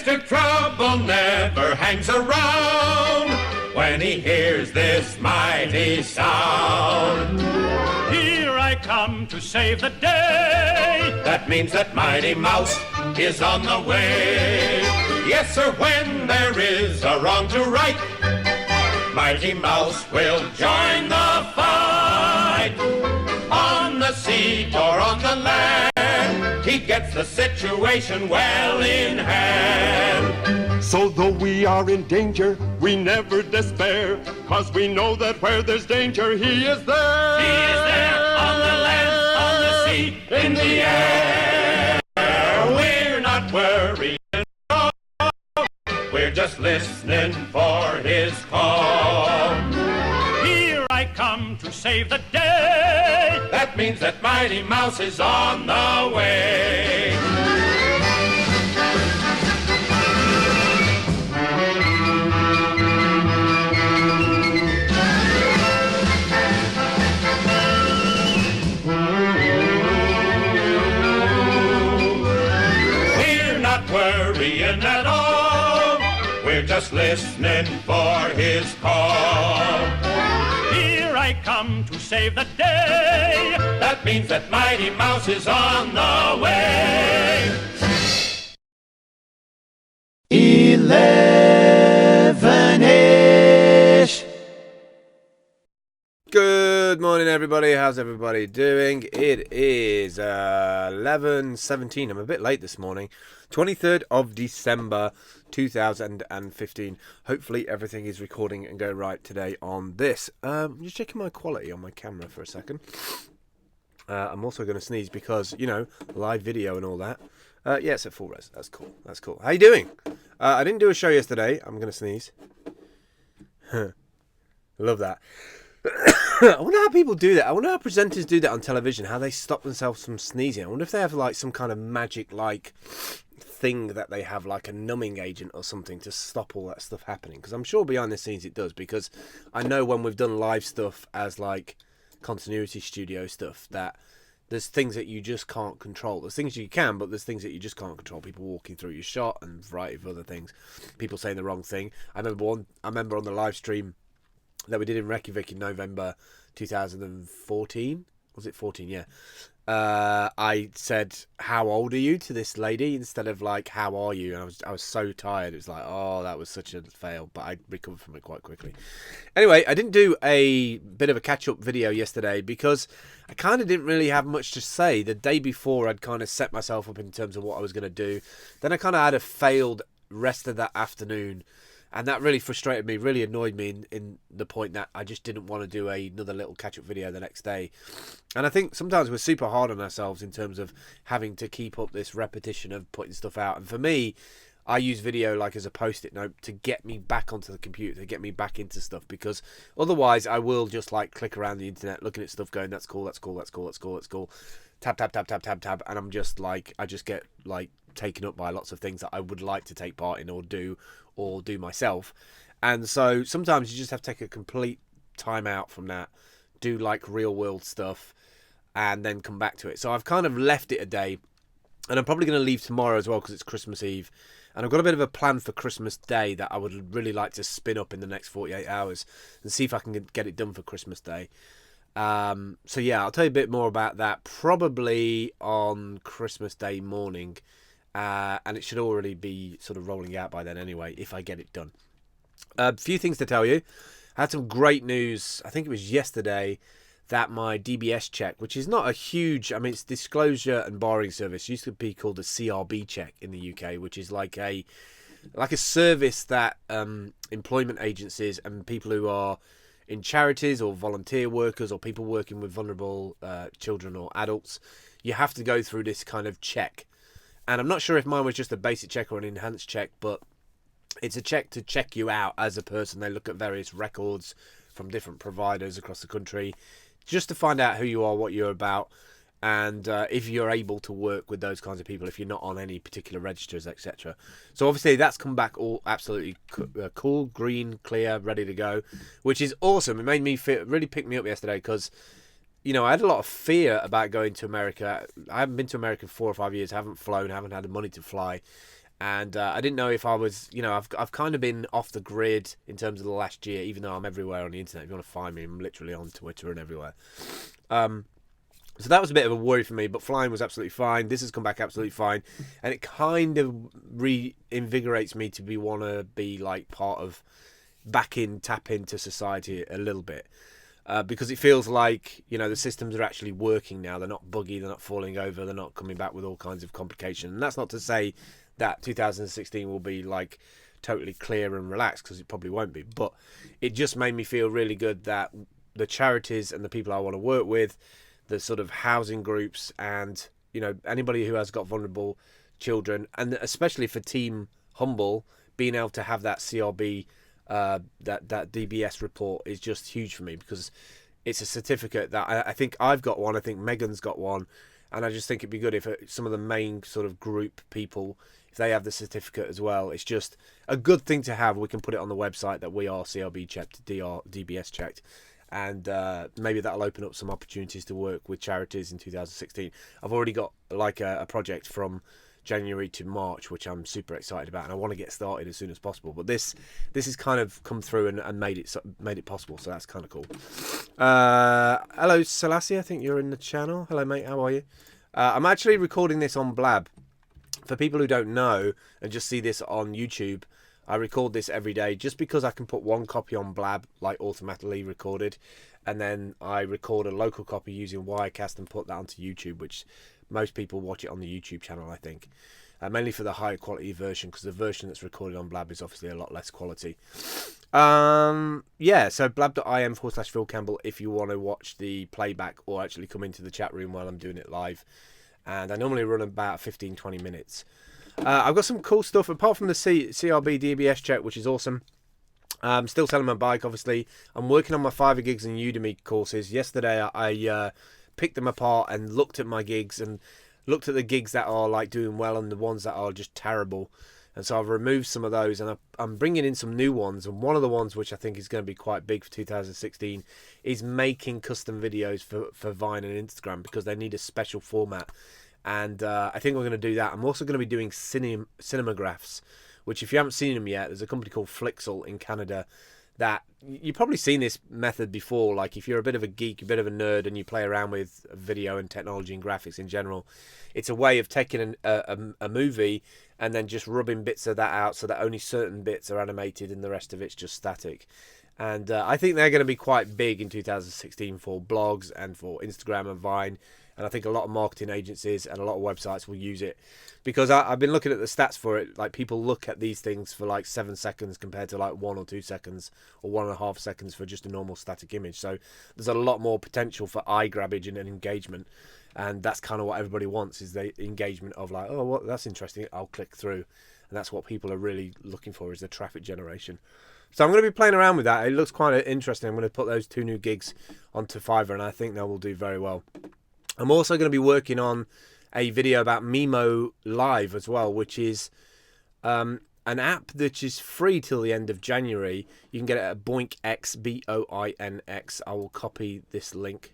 Mr. Trouble never hangs around when he hears this mighty sound. Here I come to save the day. That means that Mighty Mouse is on the way. Yes, sir, when there is a wrong to right, Mighty Mouse will join the fight. On the sea or on the land, he gets the situation well in hand. So though we are in danger, we never despair, 'cause we know that where there's danger, he is there. He is there on the land, on the sea, in the air. We're not worrying, we're just listening for his call. Here I come to save the day. That means that Mighty Mouse is on the way. We're not worrying at all, we're just listening for his call. Here I come to save the day. That means that Mighty Mouse is on the way. 11ish. Good morning, everybody. How's everybody doing? It is 11:17. I'm a bit late this morning. 23rd of December 2015. Hopefully everything is recording and going right today on this. I'm just checking my quality on my camera for a second. I'm also going to sneeze because, you know, live video and all that. Yeah, it's at full res. That's cool. That's cool. How you doing? I didn't do a show yesterday. I'm going to sneeze. Love that. I wonder how people do that. I wonder how presenters do that on television, how they stop themselves from sneezing. I wonder if they have like some kind of magic like thing that they have, like a numbing agent or something to stop all that stuff happening. Because I'm sure behind the scenes it does, because I know when we've done live stuff as like continuity studio stuff, that there's things that you just can't control. There's things you can, but there's things that you just can't control. People walking through your shot and a variety of other things. People saying the wrong thing. I remember on the live stream that we did in Reykjavik in November 2014. Was it 14? Yeah. I said, "How old are you?" to this lady instead of like, "How are you?" And I was so tired. It was like, oh, that was such a fail. But I recovered from it quite quickly. Anyway, I didn't do a bit of a catch-up video yesterday because I kind of didn't really have much to say. The day before, I'd kind of set myself up in terms of what I was going to do. Then I kind of had a failed rest of that afternoon. And that really frustrated me, really annoyed me in the point that I just didn't want to do another little catch-up video the next day. And I think sometimes we're super hard on ourselves in terms of having to keep up this repetition of putting stuff out. And for me, I use video like as a post-it note to get me back onto the computer, to get me back into stuff. Because otherwise I will just like click around the internet looking at stuff going, that's cool, that's cool, that's cool, that's cool, that's cool. Tab, tab, tab, tab, tab, tab. And I'm just like, I just get like taken up by lots of things that I would like to take part in or do myself. And so sometimes you just have to take a complete time out from that, do like real world stuff, and then come back to it. So I've kind of left it a day, and I'm probably going to leave tomorrow as well because it's Christmas Eve, and I've got a bit of a plan for Christmas Day that I would really like to spin up in the next 48 hours and see if I can get it done for Christmas Day. So yeah, I'll tell you a bit more about that probably on Christmas Day morning. And it should already be sort of rolling out by then anyway, if I get it done. A few things to tell you. I had some great news, I think it was yesterday, that my DBS check, which is not a huge, I mean, it's Disclosure and Borrowing Service, used to be called a CRB check in the UK, which is like a service that employment agencies and people who are in charities or volunteer workers or people working with vulnerable children or adults, you have to go through this kind of check. And I'm not sure if mine was just a basic check or an enhanced check, but it's a check to check you out as a person. They look at various records from different providers across the country just to find out who you are, what you're about, and if you're able to work with those kinds of people, if you're not on any particular registers, etc. So obviously that's come back all absolutely cool, green, clear, ready to go, which is awesome. It made me feel, really picked me up yesterday because, you know, I had a lot of fear about going to America. I haven't been to America for 4 or 5 years, haven't flown, haven't had the money to fly. And I didn't know if I was, I've kind of been off the grid in terms of the last year, even though I'm everywhere on the internet. If you want to find me, I'm literally on Twitter and everywhere. So that was a bit of a worry for me, but flying was absolutely fine. This has come back absolutely fine. And it kind of reinvigorates me to want to be like part of, tap into society a little bit. Because it feels like, the systems are actually working now. They're not buggy, they're not falling over, they're not coming back with all kinds of complications. And that's not to say that 2016 will be like totally clear and relaxed, because it probably won't be. But it just made me feel really good that the charities and the people I want to work with, the sort of housing groups, and anybody who has got vulnerable children, and especially for Team Humble, being able to have that CRB, that DBS report is just huge for me, because it's a certificate that I think I've got one, I think Megan's got one, and I just think it'd be good if some of the main sort of group people, if they have the certificate as well. It's just a good thing to have. We can put it on the website that we are CRB checked, DBS checked. And maybe that'll open up some opportunities to work with charities in 2016. I've already got like a project from January to March, which I'm super excited about, and I want to get started as soon as possible. But this has kind of come through and made it possible, so that's kind of cool. Hello, Selassie. I think you're in the channel. Hello, mate. How are you? I'm actually recording this on Blab. For people who don't know and just see this on YouTube, I record this every day just because I can put one copy on Blab, like automatically recorded, and then I record a local copy using Wirecast and put that onto YouTube, which most people watch it on the YouTube channel, I think. Mainly for the higher quality version, because the version that's recorded on Blab is obviously a lot less quality. Yeah, so blab.im/Phil Campbell if you want to watch the playback or actually come into the chat room while I'm doing it live. And I normally run about 15-20 minutes. I've got some cool stuff apart from the CRB DBS check, which is awesome. I'm still selling my bike, obviously. I'm working on my Fiverr gigs and Udemy courses. Yesterday I picked them apart and looked at my gigs and looked at the gigs that are like doing well and the ones that are just terrible. And so I've removed some of those, and I'm bringing in some new ones. And one of the ones which I think is going to be quite big for 2016 is making custom videos for Vine and Instagram, because they need a special format. And I think we're going to do that. I'm also going to be doing cinemagraphs, which if you haven't seen them yet, there's a company called Flixel in Canada that you've probably seen this method before. Like if you're a bit of a geek, a bit of a nerd, and you play around with video and technology and graphics in general, it's a way of taking a movie and then just rubbing bits of that out so that only certain bits are animated and the rest of it's just static. And I think they're going to be quite big in 2016 for blogs and for Instagram and Vine. And I think a lot of marketing agencies and a lot of websites will use it, because I've been looking at the stats for it. Like people look at these things for like 7 seconds compared to like 1 or 2 seconds or 1.5 seconds for just a normal static image. So there's a lot more potential for eye grabbage and engagement. And that's kind of what everybody wants, is the engagement of like, oh, well, that's interesting, I'll click through. And that's what people are really looking for, is the traffic generation. So I'm going to be playing around with that. It looks quite interesting. I'm going to put those 2 new gigs onto Fiverr, and I think they will do very well. I'm also going to be working on a video about Mimo Live as well, which is an app that is free till the end of January. You can get it at BoinkX, BOINX. I will copy this link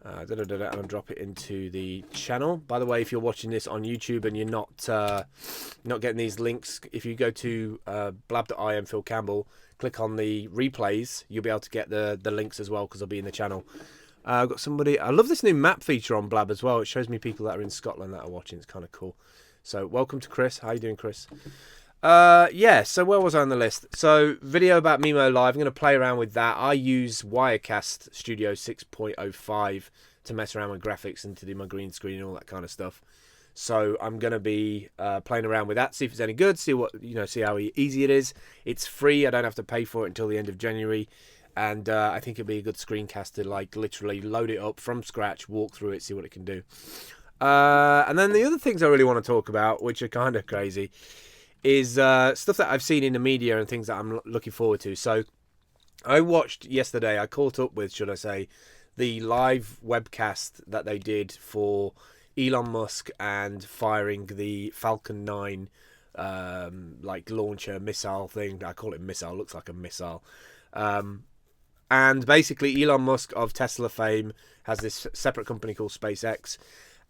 and drop it into the channel. By the way, if you're watching this on YouTube and you're not getting these links, if you go to blab.im Phil Campbell, click on the replays, you'll be able to get the links as well, because they'll be in the channel. I've got somebody. I love this new map feature on Blab as well. It shows me people that are in Scotland that are watching. It's kind of cool. So welcome to Chris. How you doing, Chris? Yeah, so where was I on the list? So video about Mimo Live. I'm going to play around with that. I use Wirecast Studio 6.05 to mess around with graphics and to do my green screen and all that kind of stuff. So I'm going to be playing around with that, see if it's any good, see how easy it is. It's free. I don't have to pay for it until the end of January. And I think it'd be a good screencast to like literally load it up from scratch, walk through it, see what it can do. And then the other things I really want to talk about, which are kind of crazy, is stuff that I've seen in the media and things that I'm looking forward to. So I watched yesterday, I caught up with, should I say, the live webcast that they did for Elon Musk and firing the Falcon 9 like launcher missile thing. I call it missile, looks like a missile. And basically Elon Musk of Tesla fame has this separate company called SpaceX,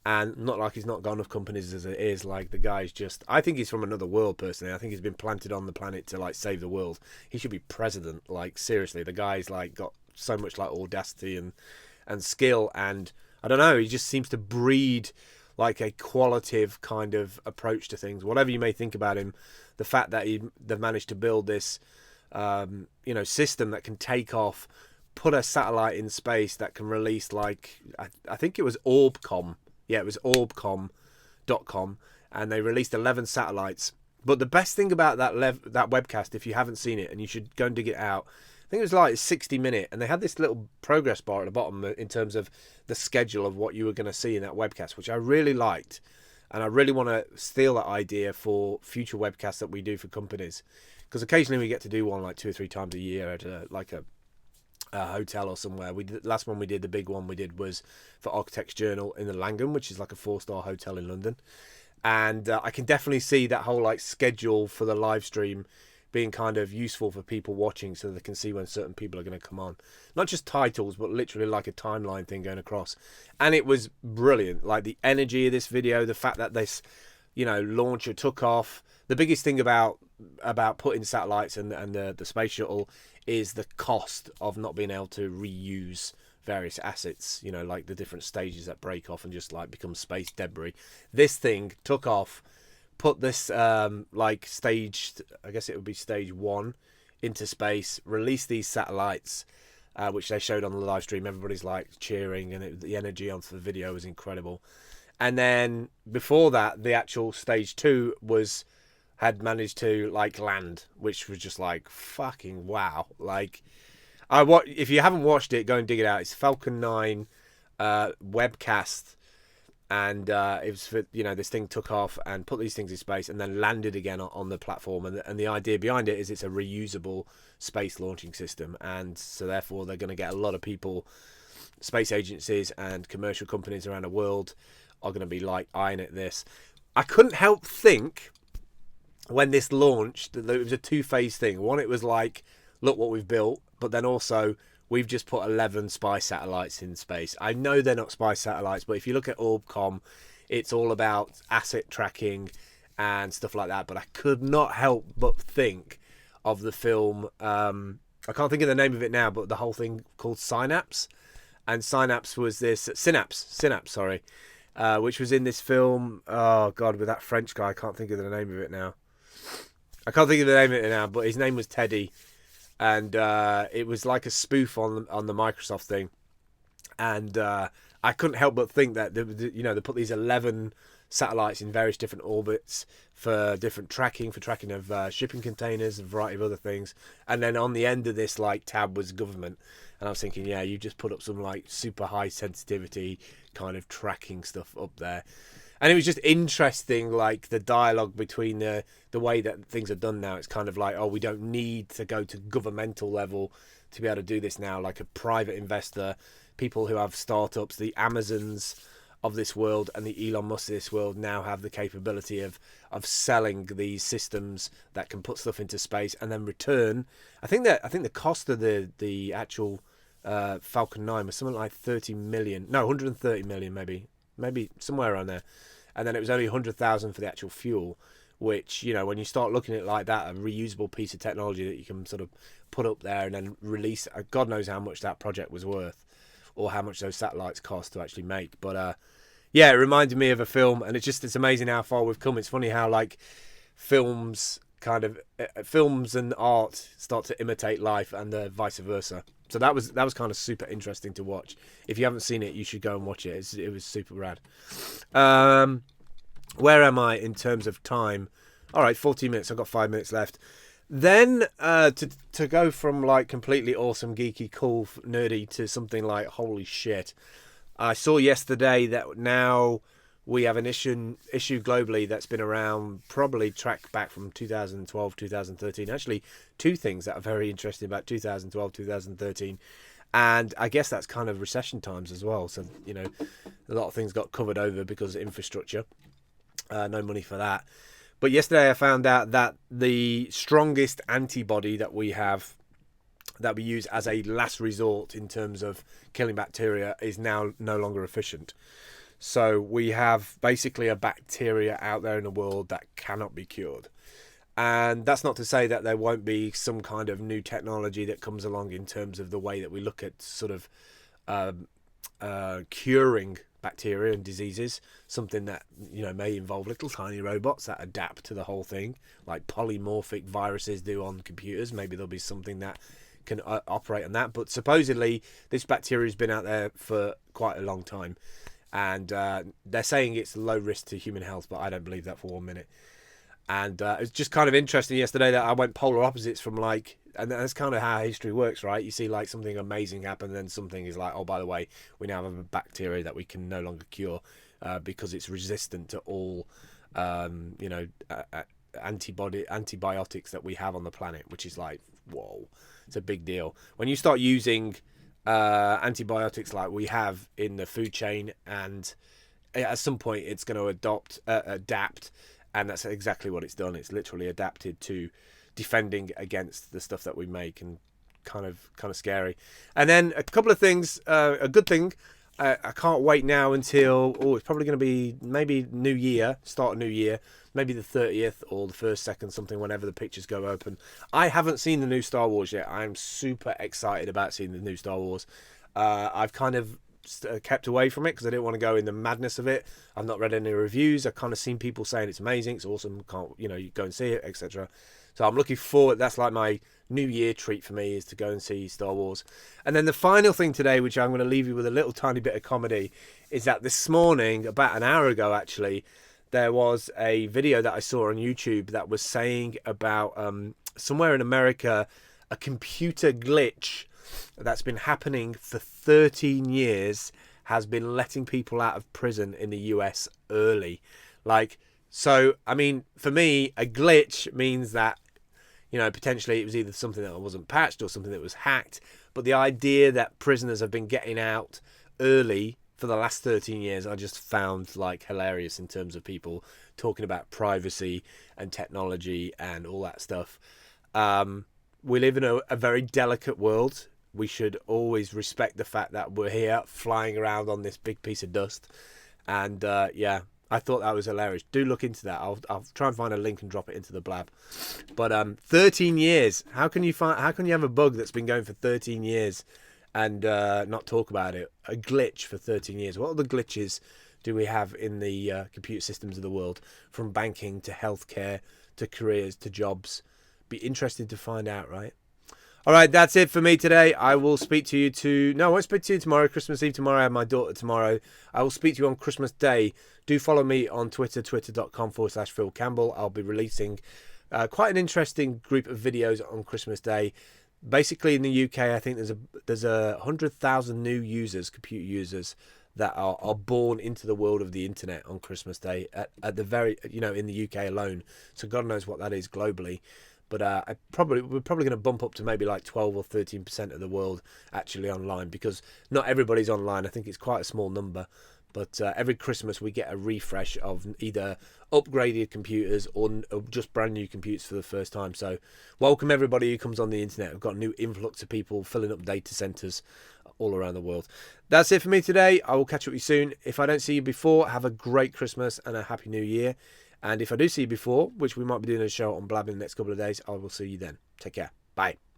And not like he's not got enough companies as it is. Like, the guy's just, I think he's from another world, personally. I think he's been planted on the planet to, like, save the world. He should be president. Like, seriously, the guy's, like, got so much, like, audacity and skill. And I don't know, he just seems to breed, like, a qualitative kind of approach to things. Whatever you may think about him, the fact that they've managed to build this, you know, system that can take off, put a satellite in space that can release, like, I think it was Orbcom. Yeah, it was orbcom.com, and they released 11 satellites. But the best thing about that webcast, if you haven't seen it, and you should go and dig it out, I think it was like 60-minute, and they had this little progress bar at the bottom in terms of the schedule of what you were going to see in that webcast, which I really liked. And I really want to steal that idea for future webcasts that we do for companies. Because occasionally we get to do one like 2 or 3 times a year at a hotel or somewhere. Last one we did, the big one we did, was for Architects Journal in the Langham, which is like a 4-star hotel in London. And I can definitely see that whole like schedule for the live stream being kind of useful for people watching, so they can see when certain people are going to come on. Not just titles, but literally like a timeline thing going across. And it was brilliant. Like, the energy of this video, the fact that this, you know, launcher took off. The biggest thing about putting satellites and the space shuttle is the cost of not being able to reuse various assets, you know, like the different stages that break off and just like become space debris. This thing took off, put this like staged, I guess it would be stage 1, into space, released these satellites, which they showed on the live stream. Everybody's like cheering, and the energy onto the video was incredible. And then before that, the actual stage 2 had managed to like land, which was just like fucking wow. Like, if you haven't watched it, go and dig it out. It's Falcon 9 webcast, and it was for, you know, this thing took off and put these things in space and then landed again on the platform. And the idea behind it is it's a reusable space launching system, and so therefore they're going to get a lot of people, space agencies and commercial companies around the world are going to be like eyeing at this. I couldn't help think, when this launched, that it was a 2-phase thing. One, it was like, look what we've built, but then also we've just put 11 spy satellites in space. I know they're not spy satellites, but if you look at Orbcom, it's all about asset tracking and stuff like that. But I could not help but think of the film, I can't think of the name of it now, but the whole thing called Synapse. And Synapse was this, Synapse, sorry, which was in this film, oh God, with that French guy, I can't think of the name of it now. But his name was Teddy, and it was like a spoof on the Microsoft thing, and I couldn't help but think that they put these 11 satellites in various different orbits for different tracking, of shipping containers, a variety of other things, and then on the end of this like tab was government, and I was thinking, yeah, you just put up some like super high sensitivity kind of tracking stuff up there. And it was just interesting, like the dialogue between the way that things are done now. It's kind of like, oh, we don't need to go to governmental level to be able to do this now. Like a private investor, people who have startups, the Amazons of this world and the Elon Musk of this world now have the capability of selling these systems that can put stuff into space and then return. I think the cost of the actual Falcon 9 was something like 130 million maybe somewhere around there, and then it was only 100,000 for the actual fuel, which, you know, when you start looking at it like that, a reusable piece of technology that you can sort of put up there and then release, God knows how much that project was worth or how much those satellites cost to actually make. But yeah, it reminded me of a film, and it's amazing how far we've come. It's funny how like films and art start to imitate life, and vice versa. So that was kind of super interesting to watch. If you haven't seen it, you should go and watch it. It was super rad. Where am I in terms of time? All right, 14 minutes. I've got 5 minutes left. Then to go from like completely awesome, geeky, cool, nerdy to something like holy shit. I saw yesterday that now we have an issue globally that's been around, probably tracked back from 2012, 2013. Actually, 2 things that are very interesting about 2012, 2013. And I guess that's kind of recession times as well. So, you know, a lot of things got covered over because of infrastructure. No money for that. But yesterday I found out that the strongest antibody that we have, that we use as a last resort in terms of killing bacteria, is now no longer efficient. So we have basically a bacteria out there in the world that cannot be cured. And that's not to say that there won't be some kind of new technology that comes along in terms of the way that we look at sort of curing bacteria and diseases. Something that, you know, may involve little tiny robots that adapt to the whole thing, like polymorphic viruses do on computers. Maybe there'll be something that can operate on that. But supposedly this bacteria has been out there for quite a long time, and they're saying it's low risk to human health, but I don't believe that for 1 minute. And it's just kind of interesting yesterday that I went polar opposites from, like, and that's kind of how history works, right? You see like something amazing happen, and then something is like, oh, by the way, we now have a bacteria that we can no longer cure because it's resistant to all, antibiotics that we have on the planet, which is like, whoa, it's a big deal. When you start using antibiotics like we have in the food chain, and at some point it's going to adapt. And that's exactly what it's done. It's literally adapted to defending against the stuff that we make, and kind of scary. And then a couple of things. A good thing. I can't wait now until it's probably going to be maybe New Year, start of New Year, maybe the 30th or the 1st, 2nd, something, whenever the pictures go open. I haven't seen the new Star Wars yet. I'm super excited about seeing the new Star Wars. I've kind of kept away from it because I didn't want to go in the madness of it. I've not read any reviews. I've kind of seen people saying it's amazing, it's awesome, can't, you go and see it, etc. So I'm looking forward. That's like my New Year treat for me, is to go and see Star Wars. And then the final thing today, which I'm going to leave you with a little tiny bit of comedy, is that this morning, about an hour ago actually, there was a video that I saw on YouTube that was saying about somewhere in America, a computer glitch that's been happening for 13 years has been letting people out of prison in the US early. So, I mean, for me, a glitch means that, potentially it was either something that wasn't patched or something that was hacked. But the idea that prisoners have been getting out early for the last 13 years, I just found hilarious in terms of people talking about privacy and technology and all that stuff. We live in a very delicate world. We should always respect the fact that we're here flying around on this big piece of dust. And I thought that was hilarious. Do look into that. I'll try and find a link and drop it into the blab. But 13 years. How can you have a bug that's been going for 13 years and not talk about it? A glitch for 13 years. What other glitches do we have in the computer systems of the world, from banking to healthcare to careers to jobs? Be interested to find out, right? All right, that's it for me today. I will speak to you I won't speak to you tomorrow, Christmas Eve tomorrow. I have my daughter tomorrow. I will speak to you on Christmas Day. Do follow me on Twitter, twitter.com/Phil Campbell. I'll be releasing quite an interesting group of videos on Christmas Day. Basically, in the UK, I think there's 100,000 new users, computer users, that are born into the world of the internet on Christmas Day at the very, in the UK alone. So God knows what that is globally. But we're probably going to bump up to maybe 12 or 13% of the world actually online, because not everybody's online. I think it's quite a small number. But every Christmas we get a refresh of either upgraded computers or just brand new computers for the first time. So welcome everybody who comes on the internet. We've got a new influx of people filling up data centers all around the world. That's it for me today. I will catch up with you soon. If I don't see you before, have a great Christmas and a happy New Year. And if I do see you before, which we might be doing a show on Blab in the next couple of days, I will see you then. Take care. Bye.